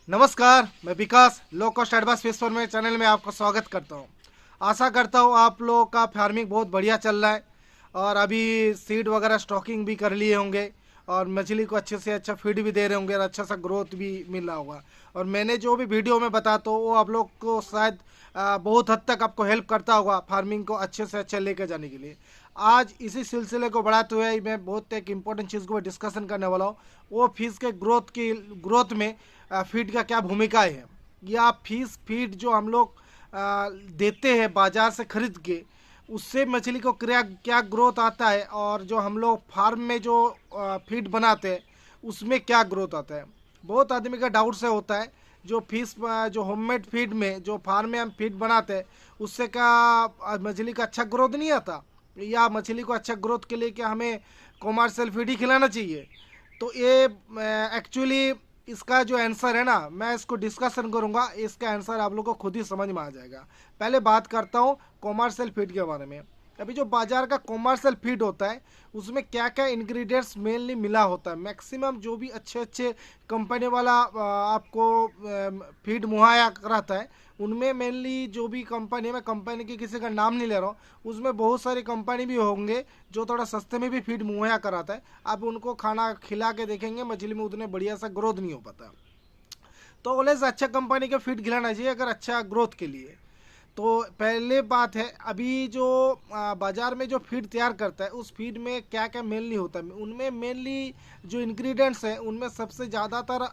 नमस्कार, मैं Vikas low cost advance fish farm में चैनल में आपका स्वागत करता हूं। आशा करता हूं आप लोगों का फार्मिंग बहुत बढ़िया चल रहा है और अभी सीड वगैरह स्टॉकिंग भी कर लिए होंगे और मछली को अच्छे से अच्छा फीड भी दे रहे होंगे और अच्छा सा ग्रोथ भी मिल रहा होगा। और मैंने जो भी वीडियो में बताता हूँ वो आप लोग को शायद बहुत हद तक आपको हेल्प करता होगा फार्मिंग को अच्छे से अच्छा लेकर जाने के लिए। आज इसी सिलसिले को बढ़ाते हुए मैं बहुत एक इम्पोर्टेंट चीज़ को डिस्कशन करने वाला हूँ। वो फिश के ग्रोथ में फीड का क्या भूमिका है, या फिश फीड जो हम लोग देते हैं बाजार से खरीद के, उससे मछली को क्या क्या ग्रोथ आता है, और जो हम लोग फार्म में जो फीड बनाते हैं उसमें क्या ग्रोथ आता है। बहुत आदमी का डाउट से होता है जो फिश जो होममेड फीड में जो फार्म में हम फीड बनाते हैं उससे क्या मछली का अच्छा ग्रोथ नहीं आता, या मछली को अच्छा ग्रोथ के लिए क्या हमें कॉमर्शियल फीड ही खिलाना चाहिए। तो ये एक्चुअली इसका जो आंसर है ना, मैं इसको डिस्कशन करूंगा, इसका आंसर आप लोग को खुद ही समझ में आ जाएगा। पहले बात करता हूँ कॉमर्शियल फीड के बारे में। अभी जो बाजार का कॉमर्शियल फीड होता है उसमें क्या क्या इंग्रेडिएंट्स मेनली मिला होता है। मैक्सिमम जो भी अच्छे अच्छे कंपनी वाला आपको फीड मुहैया कराता है उनमें मेनली जो भी कंपनी है, मैं कंपनी की किसी का नाम नहीं ले रहा हूँ, उसमें बहुत सारी कंपनी भी होंगे जो थोड़ा सस्ते में भी फीड मुहैया कराता है। आप उनको खाना खिला के देखेंगे मछली में उतने बढ़िया सा ग्रोथ नहीं हो पाता। तो ऑलवेज अच्छा कंपनी का फीड खिलाना चाहिए अगर अच्छा ग्रोथ के लिए। तो पहले बात है, अभी जो बाजार में जो फीड तैयार करता है उस फीड में क्या क्या मेनली होता है। उनमें मेनली जो इंग्रेडिएंट्स हैं उनमें सबसे ज़्यादातर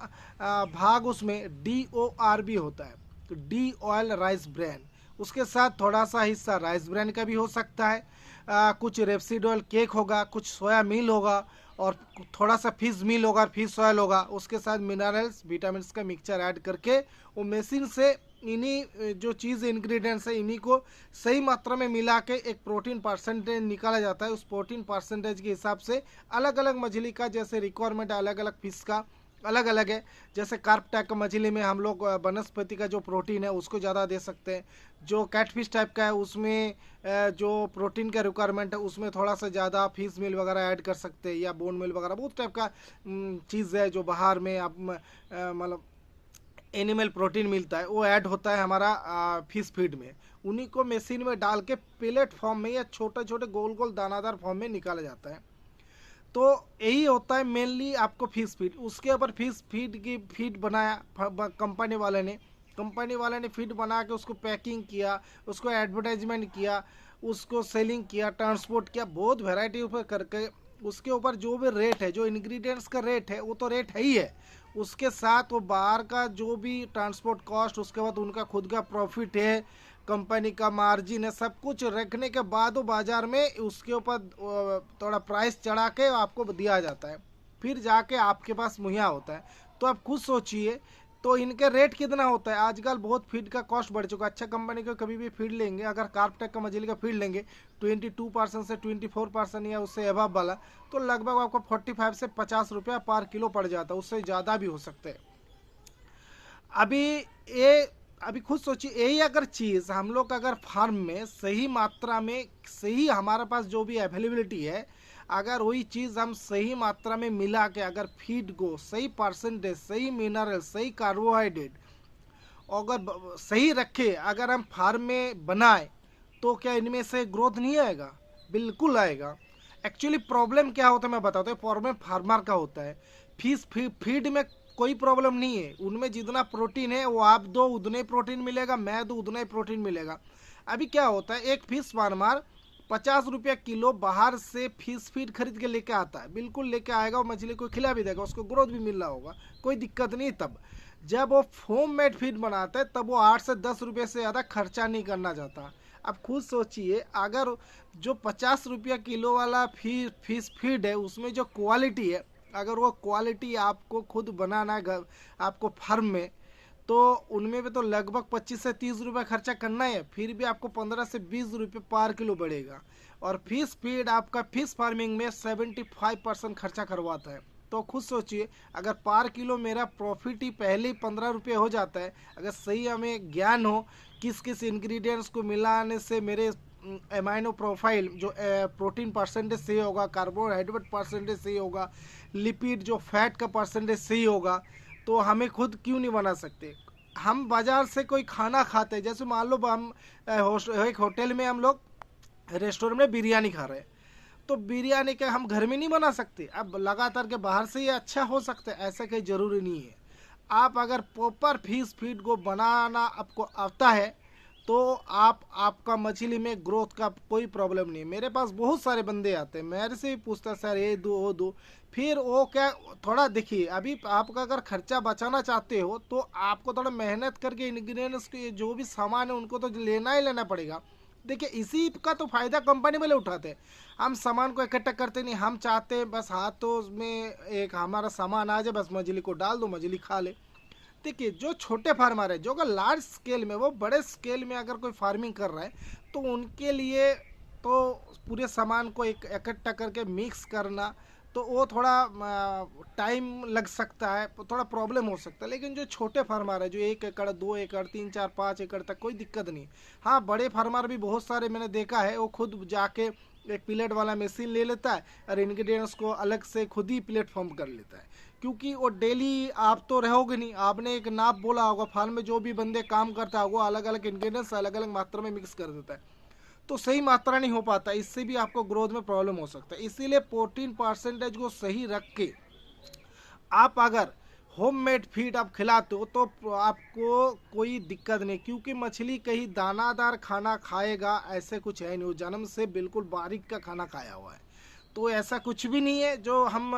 भाग उसमें DORB होता है। तो डी ऑयल राइस ब्रान, उसके साथ थोड़ा सा हिस्सा राइस ब्रान का भी हो सकता है। कुछ रेपसीड ऑयल केक होगा, कुछ सोया मील होगा, और थोड़ा सा फिश मील होगा, फिश ऑयल होगा। उसके साथ मिनरल्स विटामिन का मिक्सचर ऐड करके वो मशीन से इन्हीं जो चीज़ इंग्रेडिएंट्स है इन्हीं को सही मात्रा में मिला के एक प्रोटीन परसेंटेज निकाला जाता है। उस प्रोटीन परसेंटेज के हिसाब से अलग अलग मछली का जैसे रिक्वायरमेंट अलग अलग फिश का अलग अलग है। जैसे कार्प टाइप का मछली में हम लोग वनस्पति का जो प्रोटीन है उसको ज़्यादा दे सकते हैं। जो कैटफिश टाइप का है उसमें जो प्रोटीन का रिक्वायरमेंट है उसमें थोड़ा सा ज़्यादा फिश मील वगैरह ऐड कर सकते हैं, या बोन मील वगैरह बहुत टाइप का चीज़ है जो बाहर में आप मतलब एनिमल प्रोटीन मिलता है वो ऐड होता है हमारा फिश फीड में। उन्हीं को मशीन में डाल के पेलेट फॉर्म में या छोटे छोटे गोल गोल दानादार फॉर्म में निकाला जाता है। तो यही होता है मेनली आपको फिश फीड। उसके ऊपर फिश फीड की फीड बनाया कंपनी वाले ने फीड बना के उसको पैकिंग किया, उसको एडवर्टाइजमेंट किया, उसको सेलिंग किया, ट्रांसपोर्ट किया, बहुत वेराइटी ऊपर करके उसके ऊपर जो भी रेट है, जो इंग्रेडिएंट्स का रेट है वो तो रेट है ही है, उसके साथ वो बाहर का जो भी ट्रांसपोर्ट कॉस्ट, उसके बाद उनका खुद का प्रॉफिट है, कंपनी का मार्जिन है, सब कुछ रखने के बाद वो बाजार में उसके ऊपर थोड़ा प्राइस चढ़ा के आपको दिया जाता है, फिर जाके आपके पास मुहैया होता है। तो आप खुद सोचिए तो इनके रेट कितना होता है। आजकल बहुत फीड का कॉस्ट बढ़ चुका है। अच्छा कंपनी का कभी भी फीड लेंगे, अगर कार्पटेक का मछली का फीड लेंगे 22% से 24% या उससे अबव वाला, तो लगभग आपको 45 से 50 रुपया पर किलो पड़ जाता है, उससे ज़्यादा भी हो सकते हैं। अभी ये अभी खुद सोचिए, यही अगर चीज़ हम लोग अगर फार्म में सही मात्रा में सही हमारे पास जो भी अवेलेबिलिटी है, अगर वही चीज़ हम सही मात्रा में मिला के अगर फीड को सही परसेंटेज, सही मिनरल, सही कार्बोहाइड्रेट अगर सही रखे, अगर हम फार्म में बनाए, तो क्या इनमें से ग्रोथ नहीं आएगा? बिल्कुल आएगा। एक्चुअली प्रॉब्लम क्या होता है मैं बताता हूँ। प्रॉब्लम फार्मर का होता है। फीड में कोई प्रॉब्लम नहीं है, उनमें जितना प्रोटीन है वो आप दो उतना ही प्रोटीन मिलेगा, मैं दो उतना ही प्रोटीन मिलेगा। अभी क्या होता है, एक फिश फार्मर 50 रुपया किलो बाहर से फिश फीड खरीद के लेके आता है, बिल्कुल लेके आएगा, और मछली को खिला भी देगा, उसको ग्रोथ भी मिल रहा होगा, कोई दिक्कत नहीं। तब जब वो होम मेड फीड बनाता है तब वो 8 से 10 रुपये से ज़्यादा खर्चा नहीं करना चाहता। अब खुद सोचिए, अगर जो 50 रुपया किलो वाला फिश फीड है उसमें जो क्वालिटी है, अगर वो क्वालिटी आपको खुद बनाना है आपको फार्म में, तो उनमें भी तो लगभग 25 से 30 रुपये खर्चा करना है, फिर भी आपको 15 से 20 रुपये पर किलो बढ़ेगा। और फिश फीड आपका फिश फार्मिंग में 75% खर्चा करवाता है। तो खुद सोचिए, अगर पर किलो मेरा प्रॉफिट ही पहले ही 15 रुपये हो जाता है, अगर सही हमें ज्ञान हो किस किस इंग्रेडिएंट्स को मिलाने से मेरे एमाइनो प्रोफाइल जो प्रोटीन परसेंटेज सही होगा, कार्बोहाइड्रेट परसेंटेज सही होगा, लिपिड जो फैट का परसेंटेज सही होगा, तो हमें खुद क्यों नहीं बना सकते। हम बाज़ार से कोई खाना खाते हैं, जैसे मान लो हम एक होटल में हम लोग रेस्टोरेंट में बिरयानी खा रहे हैं, तो बिरयानी के हम घर में नहीं बना सकते। अब लगातार के बाहर से ही अच्छा हो सकता है, ऐसा कहीं ज़रूरी नहीं है। आप अगर प्रॉपर फिश फीड को बनाना आपको आता है तो आपका मछली में ग्रोथ का कोई प्रॉब्लम नहीं है। मेरे पास बहुत सारे बंदे आते हैं, मेरे से भी पूछता सर ये दो वो दो, फिर वो क्या, थोड़ा देखिए अभी आपका अगर खर्चा बचाना चाहते हो तो आपको थोड़ा मेहनत करके इंग्रेडिएंट्स के जो भी सामान है उनको तो लेना ही लेना पड़ेगा। देखिए इसी का तो फायदा कंपनी वाले उठाते हैं। हम सामान को इकट्ठा करते नहीं, हम चाहते हैं बस हाथों में एक हमारा सामान आ जाए, बस मछली को डाल दो, मछली खा ले। देखिए जो छोटे फार्मर है, जो अगर लार्ज स्केल में, वो बड़े स्केल में अगर कोई फार्मिंग कर रहा है तो उनके लिए तो पूरे सामान को इकट्ठा करके मिक्स करना तो वो थोड़ा टाइम लग सकता है, थोड़ा प्रॉब्लम हो सकता है। लेकिन जो छोटे फार्मर है, जो 1 एकड़ 2 एकड़ 3 4 5 एकड़ तक, कोई दिक्कत नहीं। हाँ बड़े फार्मर भी बहुत सारे मैंने देखा है, वो खुद जाके एक प्लेट वाला मशीन ले लेता है और इंग्रेडिएंट्स को अलग से खुद ही प्लेटफॉर्म कर लेता है। क्योंकि वो डेली आप तो रहोगे नहीं, आपने एक नाप बोला होगा, फार्म में जो भी बंदे काम करता है वो अलग अलग इंग्रेडिएंट्स अलग अलग मात्रा में मिक्स कर देता है, तो सही मात्रा नहीं हो पाता, इससे भी आपको ग्रोथ में प्रॉब्लम हो सकता है। इसीलिए प्रोटीन परसेंटेज को सही रख के आप अगर होममेड फीड आप खिलाते हो तो आपको कोई दिक्कत नहीं। क्योंकि मछली कहीं दानादार खाना खाएगा ऐसे कुछ है नहीं, वो जन्म से बिल्कुल बारीक का खाना खाया हुआ है। तो ऐसा कुछ भी नहीं है जो हम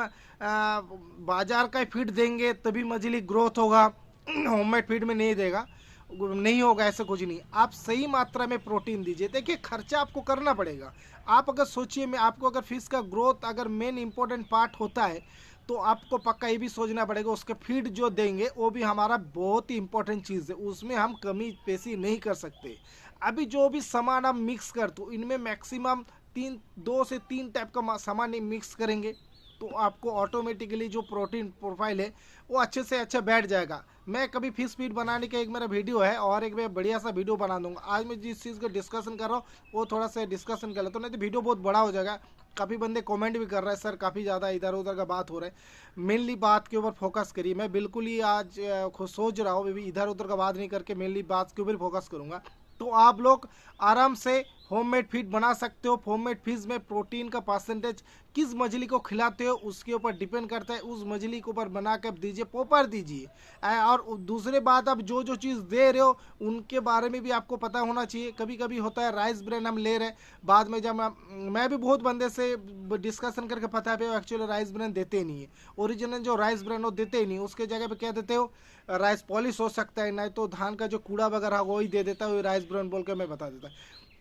बाजार का फीड देंगे तभी मछली ग्रोथ होगा, होममेड फीड में नहीं देगा, नहीं होगा, ऐसा कुछ नहीं। आप सही मात्रा में प्रोटीन दीजिए। देखिए खर्चा आपको करना पड़ेगा। आप अगर सोचिए, मैं आपको अगर फिश का ग्रोथ अगर मेन इंपॉर्टेंट पार्ट होता है तो आपको पक्का ये भी सोचना पड़ेगा उसके फीड जो देंगे वो भी हमारा बहुत ही इंपॉर्टेंट चीज़ है, उसमें हम कमी पेशी नहीं कर सकते। अभी जो भी सामान आप मिक्स करते हो इनमें मैक्सिमम 2 से 3 टाइप का सामान मिक्स करेंगे तो आपको ऑटोमेटिकली जो प्रोटीन प्रोफाइल है वो अच्छे से अच्छा बैठ जाएगा। मैं कभी फिश फीड बनाने का एक मेरा वीडियो है और एक मैं बढ़िया सा वीडियो बना दूंगा। आज मैं जिस चीज़ का डिस्कशन कर रहा हूँ वो थोड़ा सा डिस्कशन कर लेता हूँ, नहीं तो वीडियो बहुत बड़ा हो जाएगा। काफ़ी बंदे कमेंट भी कर रहे हैं सर काफ़ी ज़्यादा इधर उधर का बात हो रहा है, मेनली बात के ऊपर फोकस करिए। मैं बिल्कुल ही आज खुद सोच रहा हूँ इधर उधर का बात नहीं करके मेनली बात के ऊपर फोकस करूँगा। तो आप लोग आराम से होममेड फीड बना सकते हो। होममेड फीड में प्रोटीन का परसेंटेज किस मछली को खिलाते हो उसके ऊपर डिपेंड करता है, उस मछली के ऊपर बना कर दीजिए, प्रॉपर दीजिए। और दूसरे बात, आप जो जो चीज़ दे रहे हो उनके बारे में भी आपको पता होना चाहिए। कभी कभी होता है राइस ब्रांड हम ले रहे हैं, बाद में जब मैं भी बहुत बंदे से डिस्कशन करके पता है एक्चुअली राइस ब्रांड देते नहीं है, ओरिजिनल जो राइस ब्रांड वो देते नहीं, उसके जगह पे क्या देते हो, राइस पॉलिश हो सकता है, नहीं तो धान का जो कूड़ा वगैरह वही दे देता है, वही राइस ब्रांड बोल के मैं बता देता।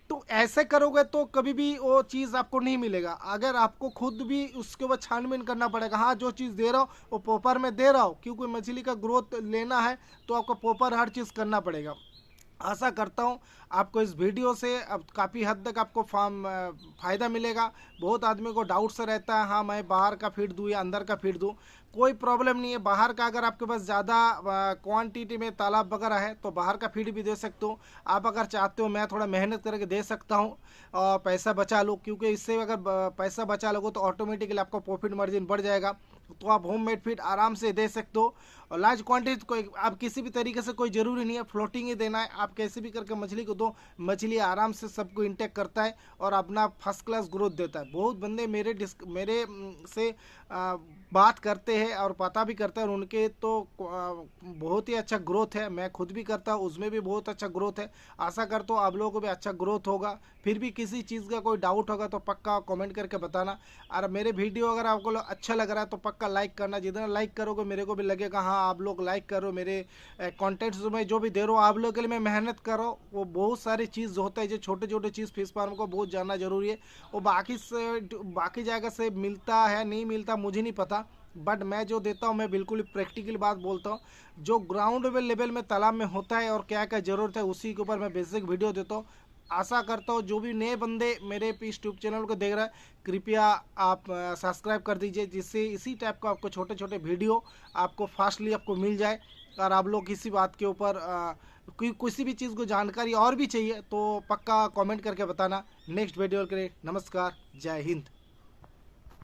तो ऐसे करोगे तो कभी भी वो चीज़ आपको नहीं मिलेगा। अगर आपको खुद भी उसके ऊपर छानबीन करना पड़ेगा, हाँ जो चीज़ दे रहा हो वो प्रॉपर में दे रहा हो, क्योंकि मछली का ग्रोथ लेना है तो आपको प्रॉपर हर चीज़ करना पड़ेगा। आशा करता हूँ आपको इस वीडियो से अब काफ़ी हद तक आपको फ़ायदा मिलेगा। बहुत आदमी को डाउट से रहता है हाँ मैं बाहर का फीड दूँ या अंदर का फीड दूँ, कोई प्रॉब्लम नहीं है। बाहर का अगर आपके पास ज़्यादा क्वांटिटी में तालाब वगैरह है तो बाहर का फीड भी दे सकते हो। आप अगर चाहते हो मैं थोड़ा मेहनत करके दे सकता हूँ और पैसा बचा लो, क्योंकि इससे अगर पैसा बचा लोगे तो ऑटोमेटिकली आपका प्रॉफिट मार्जिन बढ़ जाएगा। तो आप होममेड फीड आराम से दे सकते हो। और लार्ज क्वांटिटी कोई आप किसी भी तरीके से कोई ज़रूरी नहीं है फ्लोटिंग ही देना है, आप कैसे भी करके मछली को दो, मछली आराम से सबको इंटेक करता है और अपना फर्स्ट क्लास ग्रोथ देता है। बहुत बंदे मेरे से बात करते हैं और पता भी करते हैं और उनके तो बहुत ही अच्छा ग्रोथ है। मैं खुद भी करता हूँ, उसमें भी बहुत अच्छा ग्रोथ है। आशा करता हूँ आप लोगों को भी अच्छा ग्रोथ होगा। फिर भी किसी चीज़ का कोई डाउट होगा तो पक्का कमेंट करके बताना। और मेरे वीडियो अगर आपको अच्छा लग रहा है तो पक्का लाइक करना, जितना लाइक करोगे मेरे को भी लगेगा हाँ आप लोग लाइक करो। मेरे कॉन्टेंट्स में जो भी दे रहा हूँ आप लोगों के लिए मैं मेहनत कर रहा हूँ, वो बहुत सारी चीज़ होता है जो छोटे छोटे चीज़ फिश फार्म को बहुत जानना जरूरी है। वो बाकी जगह से मिलता है नहीं मिलता मुझे नहीं पता, बट मैं जो देता हूँ मैं बिल्कुल प्रैक्टिकल बात बोलता हूँ। जो ग्राउंड लेवल में तालाब में होता है और क्या क्या ज़रूरत है उसी के ऊपर मैं बेसिक वीडियो देता हूँ। आशा करता हूँ जो भी नए बंदे मेरे इस यूट्यूब चैनल को देख रहे हैं कृपया आप सब्सक्राइब कर दीजिए, जिससे इसी टाइप का आपको छोटे छोटे वीडियो आपको फास्टली आपको मिल जाए। और आप लोग किसी बात के ऊपर किसी भी चीज़ को जानकारी और भी चाहिए तो पक्का कमेंट करके बताना। नेक्स्ट वीडियो के लिए नमस्कार, जय हिंद।